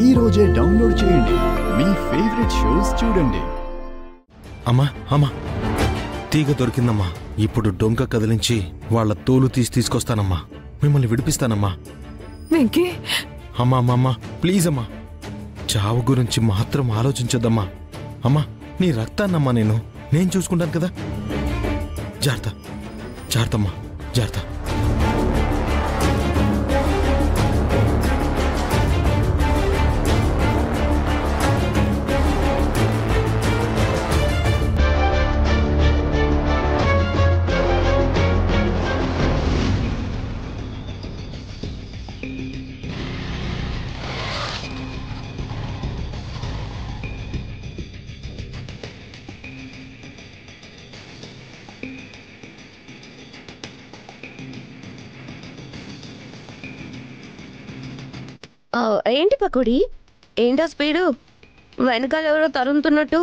ఈ రోజే డౌన్లోడ్ చేయండి, మీ ఫేవరెట్ షోస్ చూడండి. అమ్మా అమ్మా, తీగ దొరికిందమ్మా. ఇప్పుడు డొంక కదిలించి వాళ్ళ తోలు తీసుకొస్తానమ్మా. మిమ్మల్ని విడిపిస్తానమ్మా. అమ్మా అమ్మా అమ్మా, ప్లీజ్ అమ్మా, చావు గురించి మాత్రం ఆలోచించొద్దమ్మా. అమ్మా, నీ రక్తాన్నమ్మా, నేను చూసుకుంటాను కదా. జాగ్రత్త జాగ్రత్తమ్మా, జాగ్రత్త. ఏంటి పకోడి, ఏంటా స్పీడు? వెనకాల ఎవరో తరుముతున్నట్టు.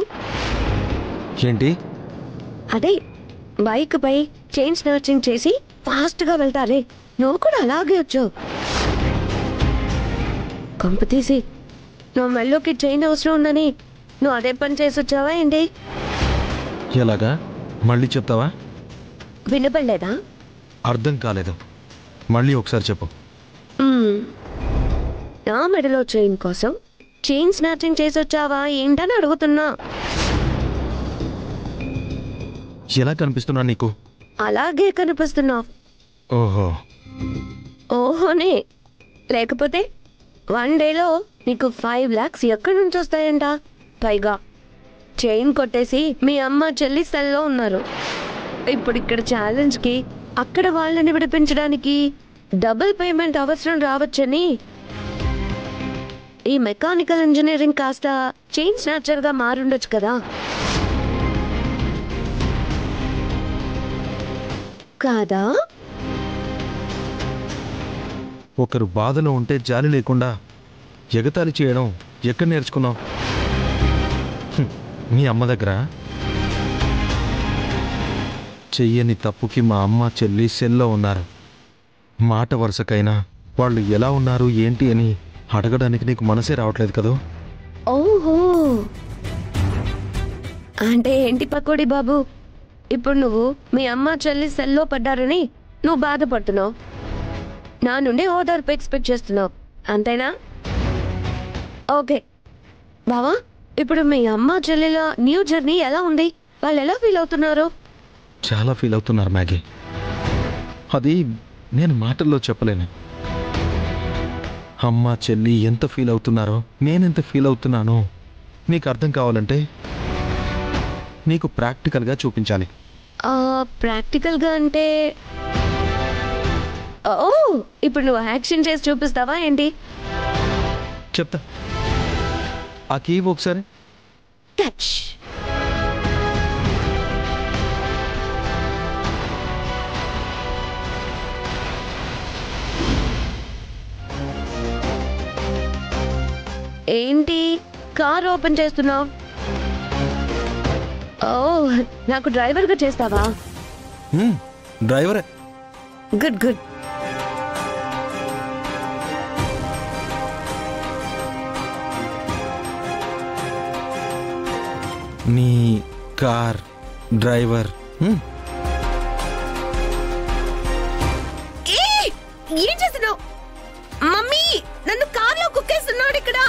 ఏంటి? అదే బైక్ పై చైన్ స్నాచింగ్ చేసి ఫాస్ట్గా వెళ్తారే, నువ్వు కూడా అలాగే వచ్చావు. కంపు తీసి నువ్వు మెల్లోకి చైన్ అవసరం ఉందని నువ్వు అదే పని చేసి వచ్చావా ఏంటి? ఎలాగా? మళ్ళీ చెప్తావా? వినపడలేదా? అర్థం కాలేదు, మళ్ళీ ఒకసారి చెప్పు. నా మెడలో చైన్ కోసం చైన్ స్నాచింగ్ చేసి వచ్చావా ఏంటని అడుగుతున్నా. ఎలా కనిపిస్తున్నా నీకు? అలాగే కనిపిస్తున్నావు. ఓహో. ఓహోనే, లేకపోతే 1 డేలో నీకు 5 lakhs ఎక్కడి నుంచి వస్తాయంట? పైగా చైన్ కొట్టేసి మీ అమ్మ చెల్లి సెల్లో ఉన్నారు. ఇప్పుడు ఇక్కడ ఛాలెంజ్కి అక్కడ వాళ్ళని విడిపించడానికి డబుల్ పేమెంట్ అవసరం రావచ్చని ఈ మెకానికల్ ఇంజనీరింగ్ కాస్త చైన్ స్నాచర్గా మారుండొచ్చు కదా. కాదా? ఒకరు బాధలో ఉంటే జాలి లేకుండా ఎగతాళి చేయడం ఎక్కడ నేర్చుకున్నావు? మీ అమ్మ దగ్గర. చెయ్యని తప్పుకి మా అమ్మ చెల్లి సెల్లో ఉన్నారు. మాట వరుసకైనా వాళ్ళు ఎలా ఉన్నారు ఏంటి అని అడగడానికి నీకు మనసే రావట్లేదు కదా. ఓహో, అంటే ఏంటి పకోడి బాబు, ఇప్పుడు నువ్వు మీ అమ్మ చెల్లి సెల్లో పడ్డారని నువ్వు బాధపడుతున్నావు, నా నుండి ఓదార్పు ఎక్స్పెక్ట్ చేస్తున్నావు, అంతేనా? ఓకే బావా, ఇప్పుడు మీ అమ్మ చెల్లెల న్యూ జర్నీ ఎలా ఉంది? వాళ్ళు ఎలా ఫీల్ అవుతున్నారు? చాలా ఫీల్ అవుతున్నారు మ్యాగీ. అది నేను మాటల్లో చెప్పలేను. అమ్మ చెల్లి ఎంత ఫీల్ అవుతున్నారో నేనెంత ఫీల్ అవుతున్నానో నీకు అర్థం కావాలంటే నీకు ప్రాక్టికల్గా చూపించాలి. ప్రాక్టికల్గా అంటే ఇప్పుడు నువ్వు యాక్షన్ చేసి చూపిస్తావా ఏంటి? చెప్తా. ఆ కీ ఒకసారి టచ్. ఏంటి కార్ ఓపెన్ చేస్తున్నావు? నాకు డ్రైవర్గా చేస్తావా? డ్రైవరే. Good good. నీ కార్ డ్రైవర్. ఏం చేస్తున్నావు? మమ్మీ, నన్ను కార్లో కుక్కేస్తున్నాడు ఇక్కడ.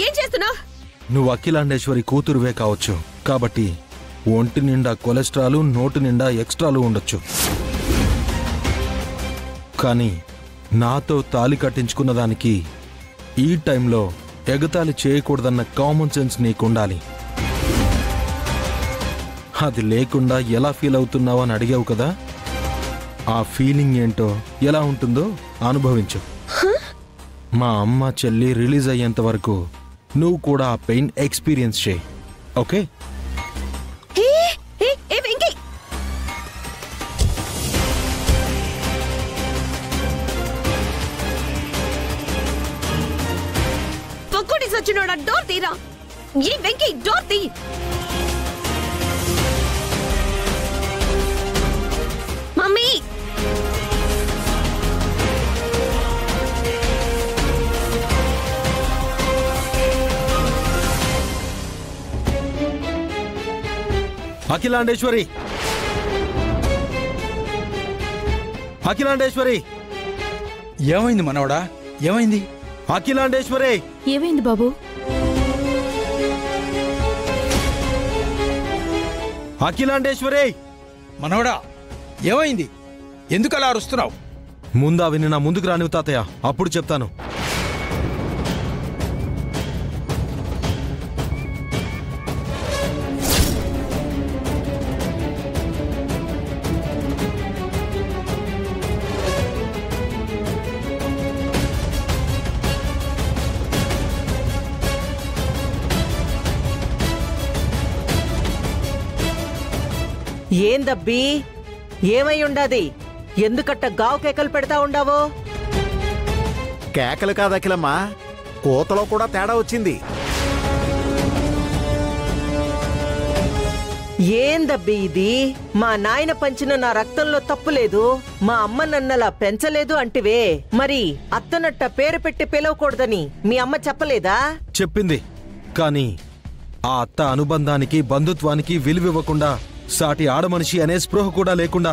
ఏం చేస్తున్నావు? నువ్వు అఖిలాండేశ్వరి కూతురువే కావచ్చు కాబట్టి ఒంటి నిండా కొలెస్ట్రాల్, నోటి నిండా ఎక్స్ట్రాలు ఉండొచ్చు. కానీ నాతో తాలి కట్టించుకున్న దానికి ఈ టైంలో ఎగతాళి చేయకూడదన్న కామన్ సెన్స్ నీకుండాలి. అది లేకుండా ఎలా ఫీల్ అవుతున్నావు అని అడిగావు కదా, ఆ ఫీలింగ్ ఏంటో ఎలా ఉంటుందో అనుభవించు. మా అమ్మ చెల్లి రిలీజ్ అయ్యేంత వరకు నువ్వు కూడా ఆ పెయిన్ ఎక్స్పీరియన్స్ చేయి. ఓకే? పకోడీ సచ్చినోడా, డోర్ తీరా. ఏ వెంకీ, డోర్ తీ. మమ్మీ అఖిలాండేశ్వరి, అఖిలాండేశ్వరి, ఏమైంది మనవడా? ఏమైంది? అఖిలాండేశ్వరి, ఏమైంది బాబు? అఖిలాండేశ్వరి, మనవడా ఏమైంది? ఎందుకు అలా అరుస్తున్నావు? ముందా విని నా ముందుకు రానివి తాతయ్య, అప్పుడు చెప్తాను. ఏందబ్బీ, ఏమై ఉండది? ఎందుకట్ట గావు కేకలు పెడతా ఉండావో? కేకలు కాదఖిలమ్మా, కోతలో కూడా తేడా వచ్చింది. ఏందబ్బీ ఇది? మా నాయన పంచిన నా రక్తంలో తప్పులేదు, మా అమ్మ నన్నలా పెంచలేదు అంటివే, మరి అత్తనట్ట పేరు పెట్టి పిలవకూడదని మీ అమ్మ చెప్పలేదా? చెప్పింది, కానీ ఆ అత్త అనుబంధానికి బంధుత్వానికి విలువివ్వకుండా, సాటి ఆడమనిషి అనే స్పృహ కూడా లేకుండా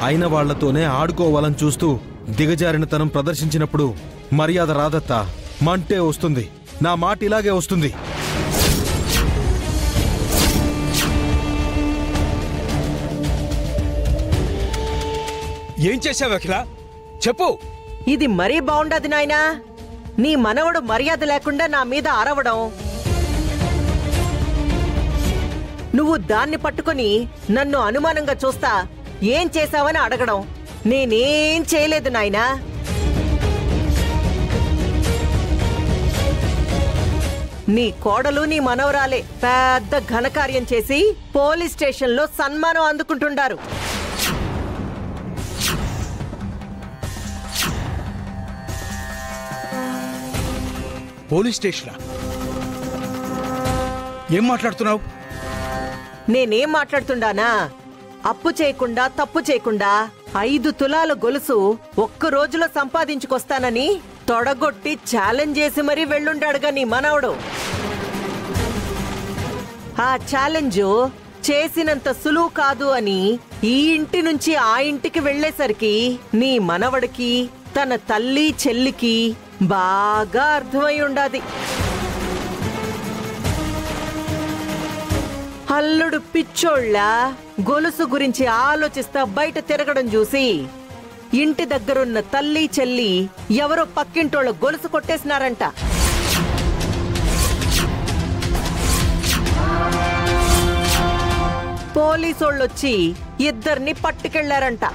అయిన వాళ్లతోనే ఆడుకోవాలని చూస్తూ దిగజారినతనం ప్రదర్శించినప్పుడు మర్యాద రాదత్తా, మంటే వస్తుంది. నా మాట ఇలాగే వస్తుంది. ఏం చేశావు అఖిల? చెప్పు. ఇది మరీ బాగుండదు నాయనా, నీ మనవడు మర్యాద లేకుండా నా మీద అరవడం, నువ్వు దాన్ని పట్టుకుని నన్ను అనుమానంగా చూస్తా ఏం చేశావని అడగడం. నేనేం చేయలేదు నాయనా. నీ కోడలు నీ మనవరాలే పెద్ద ఘనకార్యం చేసి పోలీస్ స్టేషన్లో సన్మానం అందుకుంటుండారు. పోలీస్ స్టేషనా? ఏం మాట్లాడుతున్నావు? నేనేం మాట్లాడుతుండానా? అప్పు చేయకుండా తప్పు చేయకుండా 5 తులాల గొలుసు ఒక్క రోజులో సంపాదించుకొస్తానని తొడగొట్టి ఛాలెంజ్ చేసి మరీ వెళ్ళుండాడుగా నీ మనవడు. ఆ ఛాలెంజ్ చేసినంత సులువు కాదు అని ఈ ఇంటి నుంచి ఆ ఇంటికి వెళ్లేసరికి నీ మనవడికి తన తల్లి చెల్లికి బాగా అర్థమై ఉండాది. అల్లుడు పిచ్చోళ్ళ గొలుసు గురించి ఆలోచిస్తా బయట తిరగడం చూసి ఇంటి దగ్గరున్న తల్లి చెల్లి ఎవరో పక్కింటోళ్ళ గొలుసు కొట్టేసినారంట. పోలీసోళ్ళొచ్చి 2 పట్టుకెళ్లారంట.